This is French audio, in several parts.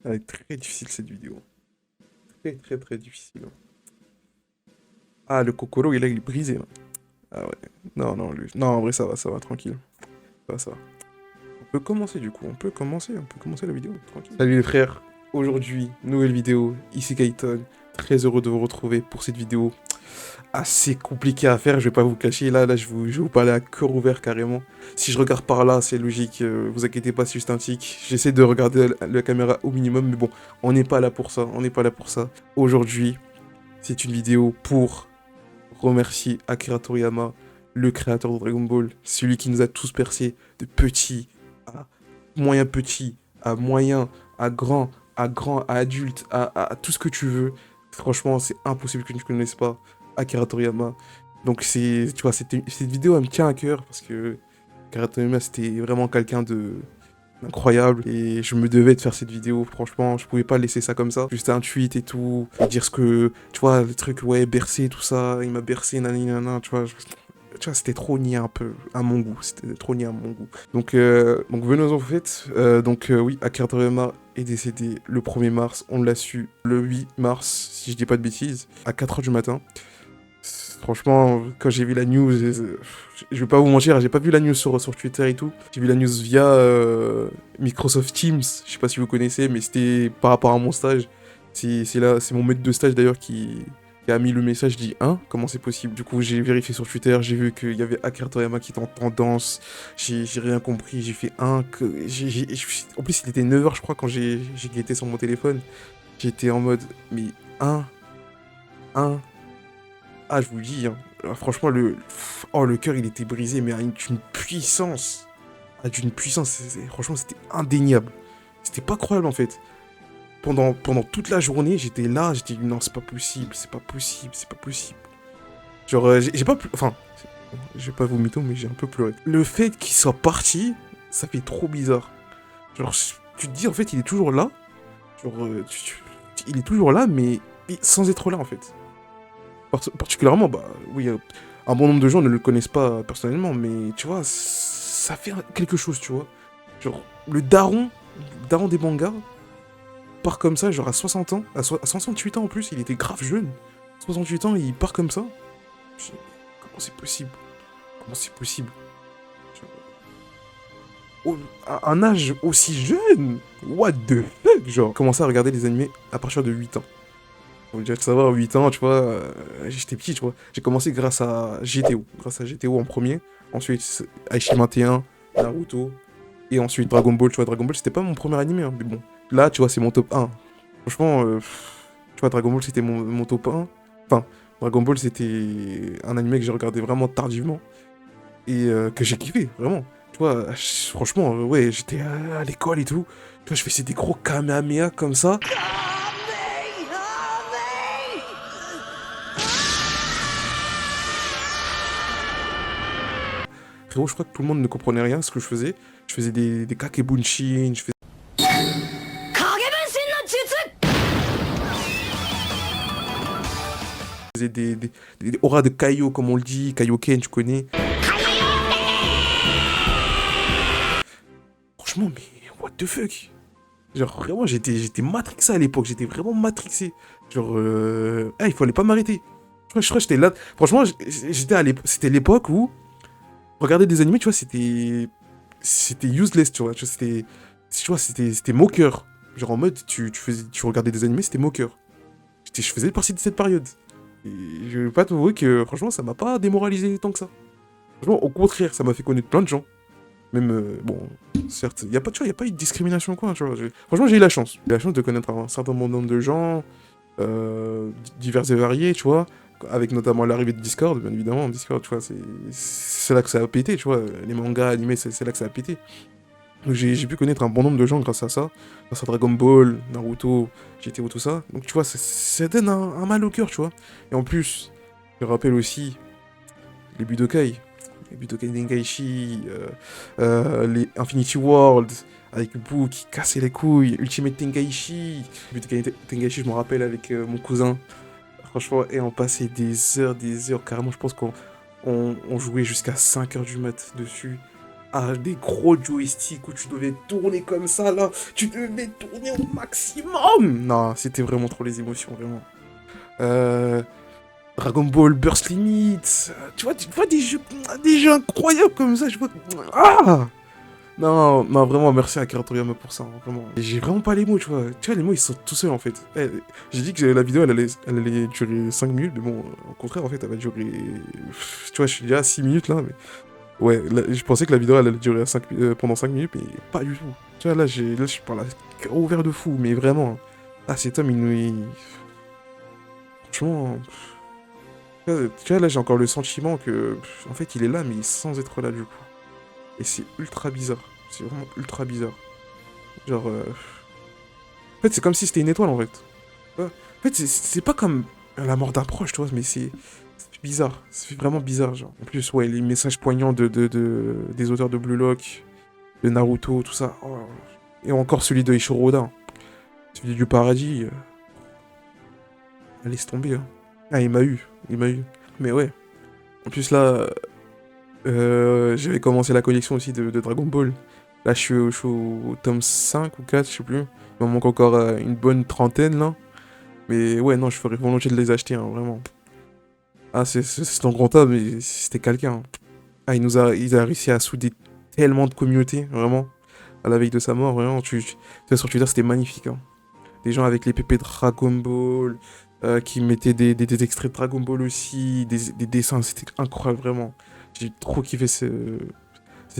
Elle est très difficile cette vidéo. Très très très difficile. Ah, le Kokoro, il est brisé, là. Ah ouais. Non, non, lui. Non, en vrai, ça va, tranquille. Ça va. On peut commencer du coup, on peut commencer la vidéo, tranquille. Salut les frères, aujourd'hui, nouvelle vidéo, ici Gaëton, très heureux de vous retrouver pour cette vidéo assez compliquée à faire, je vais pas vous cacher, je vais vous parler à cœur ouvert carrément. Si je regarde par là, c'est logique, vous inquiétez pas, c'est juste un tic. J'essaie de regarder la caméra au minimum, mais bon, on n'est pas là pour ça, on n'est pas là pour ça. Aujourd'hui, c'est une vidéo pour remercier Akira Toriyama, le créateur de Dragon Ball, celui qui nous a tous percés de petit à moyen petit, à moyen, à grand, à adulte, à tout ce que tu veux. Franchement, c'est impossible que tu ne connaisses pas Akira Toriyama. Donc c'est, tu vois, cette vidéo, elle me tient à cœur parce que Akira Toriyama, c'était vraiment quelqu'un de incroyable et je me devais de faire cette vidéo. Franchement, je pouvais pas laisser ça comme ça, juste un tweet et tout, et dire ce que, tu vois, le truc, ouais, bercé, tout ça, il m'a bercé, nanana, tu vois, tu vois, c'était trop niais un peu à mon goût, c'était trop niais à mon goût. Donc venons en fait. Oui, Akira Toriyama est décédé le 1er mars, on l'a su le 8 mars, si je dis pas de bêtises, à 4h du matin. Franchement, quand j'ai vu la news, je vais pas vous mentir, j'ai pas vu la news sur Twitter et tout. J'ai vu la news via Microsoft Teams, je sais pas si vous connaissez, mais c'était par rapport à mon stage. C'est mon maître de stage d'ailleurs qui a mis le message, je dis, hein, comment c'est possible? Du coup, j'ai vérifié sur Twitter, j'ai vu qu'il y avait Akira Toriyama qui était en tendance, j'ai rien compris, j'ai fait un, en plus il était 9h je crois quand j'ai guetté sur mon téléphone. J'étais en mode, mais un, ah, je vous le dis, hein. Franchement, oh, le cœur, il était brisé, mais d'une puissance. Ah, d'une puissance. Franchement, c'était indéniable. C'était pas croyable, en fait. Pendant toute la journée, j'étais là, j'étais non, c'est pas possible, c'est pas possible, c'est pas possible. Genre, j'ai pas enfin, je vais pas vous mytho, mais j'ai un peu pleuré. Le fait qu'il soit parti, ça fait trop bizarre. Genre, tu te dis, en fait, il est toujours là. Genre, il est toujours là, mais sans être là, en fait. Particulièrement, bah oui, un bon nombre de gens ne le connaissent pas personnellement, mais tu vois, ça fait quelque chose, tu vois. Genre, le daron des mangas, part comme ça, genre à 60 ans, à 68 ans en plus, il était grave jeune. 68 ans, il part comme ça. Je dis, comment c'est possible? Comment c'est possible? Genre, à un âge aussi jeune? What the fuck? Genre, commencer à regarder les animés à partir de 8 ans. Faut déjà savoir, 8 ans, tu vois, j'étais petit, tu vois. J'ai commencé grâce à GTO en premier. Ensuite, Aichi 21, Naruto. Et ensuite, Dragon Ball, tu vois. Dragon Ball, c'était pas mon premier animé, hein, mais bon. Là, tu vois, c'est mon top 1. Franchement, tu vois, Dragon Ball, c'était mon top 1. Enfin, Dragon Ball, c'était un animé que j'ai regardé vraiment tardivement. Et que j'ai kiffé, vraiment. Tu vois, franchement, ouais, j'étais à l'école et tout. Tu vois, je faisais des gros kamehameha comme ça. Frérot, je crois que tout le monde ne comprenait rien à ce que je faisais. Je faisais des kakebunshin, je faisais des auras de Kaio, comme on le dit, Kaioken, tu connais. Franchement, mais what the fuck? Genre, vraiment, j'étais matrixé à l'époque, j'étais vraiment matrixé. Genre, il fallait pas m'arrêter. Je crois que j'étais là. Franchement, c'était l'époque où regarder des animés, tu vois, c'était useless, tu vois. C'était moqueur. Genre en mode, tu regardais des animés, c'était moqueur. Je faisais partie de cette période. Et je vais pas t'avouer que, franchement, ça m'a pas démoralisé tant que ça. Franchement, au contraire, ça m'a fait connaître plein de gens. Même, bon, certes, y a pas, tu vois, y a pas eu de discrimination, quoi, tu vois. Franchement, j'ai eu la chance. J'ai eu la chance de connaître un certain nombre de gens, divers et variés, tu vois. Avec notamment l'arrivée de Discord, bien évidemment. Discord, tu vois, c'est là que ça a pété, tu vois. Les mangas animés, c'est là que ça a pété. Donc j'ai pu connaître un bon nombre de gens grâce à ça. Grâce à Dragon Ball, Naruto, GTO, tout ça. Donc tu vois, ça donne un mal au cœur, tu vois. Et en plus, je rappelle aussi les Budokai. Les Budokai Tenkaichi, les Infinity World, avec Boo qui cassait les couilles, Ultimate Tenkaichi. Budokai Tenkaichi, je me rappelle avec mon cousin. Franchement, et on passait des heures, carrément, je pense qu'on jouait jusqu'à 5h du mat dessus à des gros joysticks où tu devais tourner comme ça, là. Tu devais tourner au maximum. Non, c'était vraiment trop les émotions, vraiment. Euh, Dragon Ball Burst Limit. Tu vois des jeux incroyables comme ça. Je vois. Ah! Non, non, vraiment, merci à Akira Toriyama pour ça, hein, vraiment. Et j'ai vraiment pas les mots, tu vois. Tu vois, les mots, ils sortent tout seuls, en fait. J'ai dit que la vidéo, elle allait durer 5 minutes, mais bon, au contraire, en fait, elle va durer... Tu vois, je suis déjà à 6 minutes, là, mais... Ouais, là, je pensais que la vidéo, elle allait durer pendant 5 minutes, mais pas du tout. Tu vois, là, je parle à cœur ouvert de fou, mais vraiment. Hein. Ah, cet homme, franchement... Tu vois, là, j'ai encore le sentiment que... En fait, il est là, mais sans être là, du coup. Et c'est ultra bizarre. C'est vraiment ultra bizarre. Genre... En fait, c'est comme si c'était une étoile, en fait. Ouais. En fait, c'est pas comme la mort d'un proche, tu vois, mais c'est bizarre. C'est vraiment bizarre, genre. En plus, ouais, les messages poignants des auteurs de Blue Lock, de Naruto, tout ça. Oh. Et encore celui de Ishiro Oda. Celui du paradis. Laisse tomber, hein. Ah, il m'a eu. Il m'a eu. Mais ouais. En plus, là, j'avais commencé la collection aussi de Dragon Ball. Là, je suis au tome 5 ou 4, je sais plus. Il m'en manque encore une bonne trentaine, là. Mais ouais, non, je ferais volontiers de les acheter, hein, vraiment. Ah, c'est ton grand table, mais c'était quelqu'un. Hein. Ah, il a réussi à souder tellement de communautés, vraiment. À la veille de sa mort, vraiment. Tu vois, sur Twitter, c'était magnifique. Hein. Des gens avec les pépés Dragon Ball, qui mettaient des extraits de Dragon Ball aussi, des dessins, c'était incroyable, vraiment. J'ai trop kiffé c'est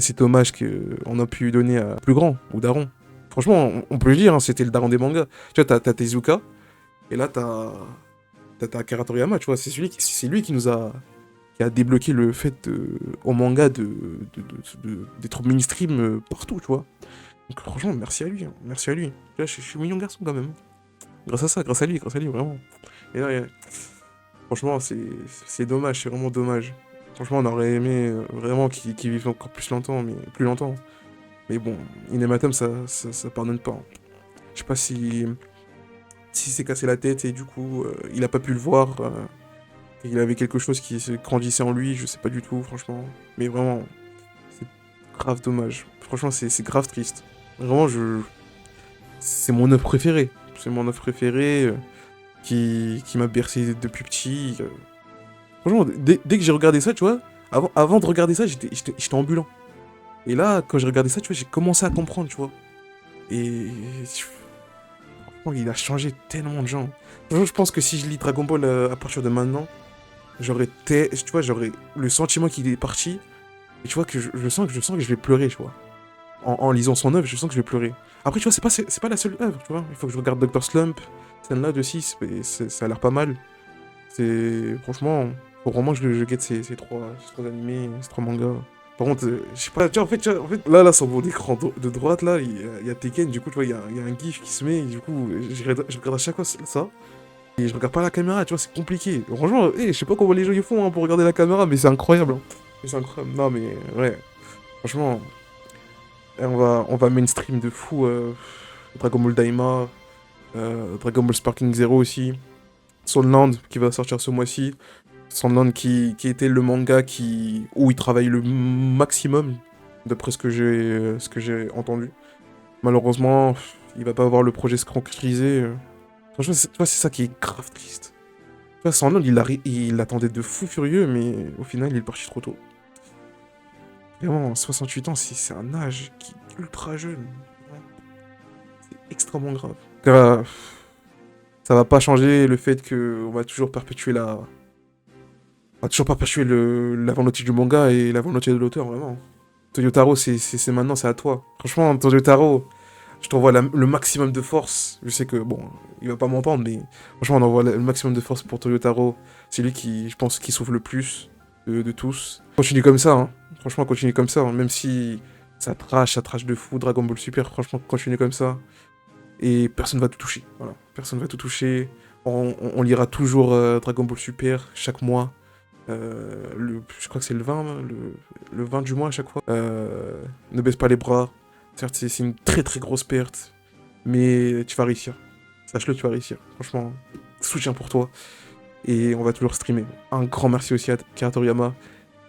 cet hommage qu'on a pu donner à plus grand, ou Daron. Franchement, on peut le dire, hein, c'était le Daron des mangas. Tu vois, t'as Tezuka, et là, t'as Akira Toriyama, tu vois, c'est lui qui a débloqué le fait au manga d'être mainstream partout, tu vois. Donc franchement, merci à lui, hein, merci à lui. Tu vois, je suis mignon garçon quand même. Grâce à ça, grâce à lui, vraiment. Et là, franchement, c'est dommage, c'est vraiment dommage. Franchement, on aurait aimé vraiment qu'il vive encore plus longtemps, mais plus longtemps. Mais bon, Inematum, ça pardonne pas. Hein. Je sais pas si s'est cassé la tête et du coup, il a pas pu le voir. Il avait quelque chose qui se grandissait en lui, je sais pas du tout, franchement. Mais vraiment, c'est grave dommage. Franchement, c'est grave triste. Vraiment, c'est mon œuvre préférée. C'est mon œuvre préférée qui m'a bercé depuis petit. Franchement, dès que j'ai regardé ça, tu vois, avant de regarder ça, j'étais ambulant. Et là, quand j'ai regardé ça, tu vois, j'ai commencé à comprendre, tu vois. Et franchement, il a changé tellement de gens. Franchement, je pense que si je lis Dragon Ball à partir de maintenant, tu vois, j'aurais le sentiment qu'il est parti. Et tu vois que je sens que je vais pleurer, tu vois. En lisant son œuvre, je sens que je vais pleurer. Après, tu vois, c'est pas la seule œuvre, tu vois. Il faut que je regarde Dr. Slump, Stand-Lad aussi, ça a l'air pas mal. Franchement, faut vraiment que je guette ces trois animés, ces trois mangas. Par contre, je sais pas, en fait, là, sur mon écran de droite, là, il y a Tekken, du coup, tu vois, il y a un gif qui se met, et du coup, je regarde à chaque fois ça. Et je regarde pas la caméra, tu vois, c'est compliqué. Franchement, je sais pas comment les gens y font hein, pour regarder la caméra, mais c'est incroyable. Hein. C'est incroyable. Non, mais ouais, franchement, on va mainstream de fou. Dragon Ball Daima, Dragon Ball Sparking Zero aussi. Sunland qui va sortir ce mois-ci. Sunland qui était le manga où il travaille le maximum, d'après ce que j'ai entendu. Malheureusement, il va pas avoir le projet se concrétiser. Franchement, tu vois, c'est ça qui est grave triste. Tu vois, Sunland, il l'attendait de fou furieux, mais au final, il est parti trop tôt. Vraiment, 68 ans, c'est un âge qui est ultra jeune. C'est extrêmement grave. Ça va pas changer le fait qu'on va toujours perpétuer on va toujours perpétuer la volonté du manga et la volonté de l'auteur, vraiment. Toyotaro, c'est maintenant, c'est à toi. Franchement, Toyotaro, je t'envoie le maximum de force. Je sais que, bon, il va pas m'entendre, mais franchement, on envoie le maximum de force pour Toyotaro. C'est lui qui, je pense, qui souffre le plus de tous. Continue comme ça, hein. Franchement, continue comme ça, hein. Même si ça trash de fou, Dragon Ball Super, franchement, continue comme ça. Et personne va tout toucher. Voilà, personne va tout toucher. On lira toujours Dragon Ball Super chaque mois. Je crois que c'est le 20, hein, le 20 du mois à chaque fois. Ne baisse pas les bras. Certes, c'est une très très grosse perte. Mais tu vas réussir. Sache-le, tu vas réussir. Franchement, soutien pour toi. Et on va toujours streamer. Un grand merci aussi à Akira Toriyama.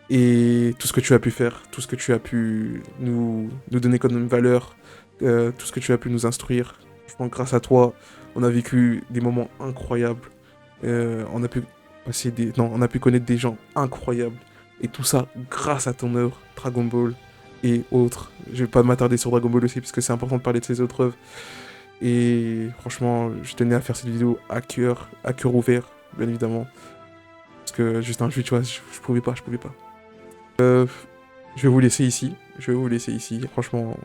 et tout ce que tu as pu faire, tout ce que tu as pu nous donner comme valeur, tout ce que tu as pu nous instruire. Franchement, grâce à toi, on a vécu des moments incroyables. On a pu passer des... Non, on a pu connaître des gens incroyables. Et tout ça grâce à ton œuvre, Dragon Ball et autres. Je vais pas m'attarder sur Dragon Ball aussi, parce que c'est important de parler de ses autres œuvres. Et franchement, je tenais à faire cette vidéo à cœur ouvert, bien évidemment. Parce que juste un jeu, tu vois, je pouvais pas, je pouvais pas. Je vais vous laisser ici. Je vais vous laisser ici. Franchement,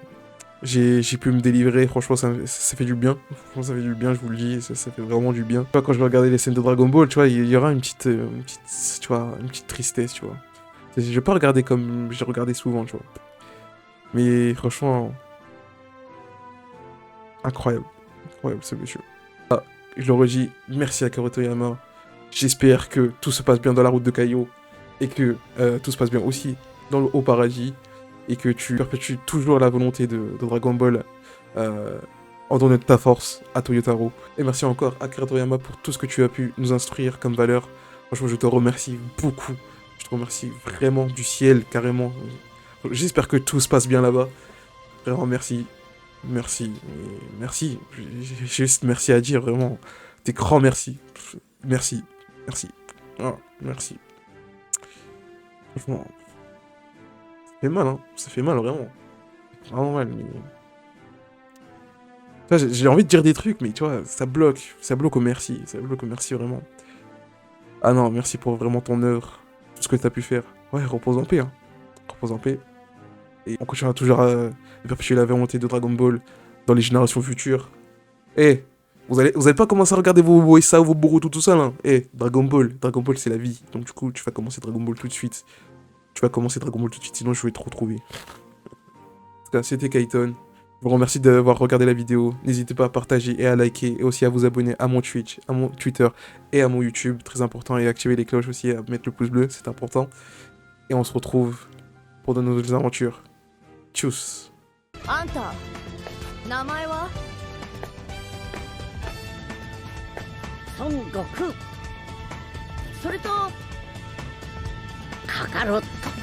j'ai pu me délivrer. Franchement, ça fait du bien. Franchement, ça fait du bien, je vous le dis. Ça fait vraiment du bien. Tu vois, quand je vais regarder les scènes de Dragon Ball, tu vois, il y aura tu vois, une petite tristesse, tu vois. Je vais pas regarder comme j'ai regardé souvent, tu vois. Mais franchement, incroyable. Incroyable, ce monsieur. Ah, je le redis, merci à Akira Toriyama. J'espère que tout se passe bien dans la route de Kaio. Et que tout se passe bien aussi dans le haut paradis. Et que tu perpétues toujours la volonté de Dragon Ball en donnant de ta force à Toyotaro. Et merci encore à Akira Toriyama pour tout ce que tu as pu nous instruire comme valeur. Franchement, je te remercie beaucoup. Je te remercie vraiment du ciel, carrément. J'espère que tout se passe bien là-bas. Vraiment, merci. Merci. Merci. J'ai juste merci à dire, vraiment. Des grands merci. Merci. Merci. Ah, merci. Franchement, ça fait mal, hein. Ça fait mal, vraiment. Vraiment mal, mais... Tu vois, j'ai envie de dire des trucs, mais tu vois, ça bloque. Ça bloque au merci. Ça bloque au merci, vraiment. Ah non, merci pour vraiment ton œuvre. Tout ce que t'as pu faire. Ouais, repose en paix, hein. Repose en paix. Et on continuera toujours à perpétuer la volonté de Dragon Ball dans les générations futures. Eh, vous allez pas commencer à regarder vos Issa ou vos Boruto tout seul, hein. Eh, Dragon Ball c'est la vie. Donc du coup, tu vas commencer Dragon Ball tout de suite. Tu vas commencer Dragon Ball tout de suite, sinon je vais te retrouver. En tout cas, c'était Kaiton. Je vous remercie d'avoir regardé la vidéo. N'hésitez pas à partager et à liker et aussi à vous abonner à mon Twitch, à mon Twitter et à mon YouTube, très important, et activer les cloches aussi, à mettre le pouce bleu, c'est important. Et on se retrouve pour de nouvelles aventures. Tchuss. あんた名前は孫悟空それとカカロット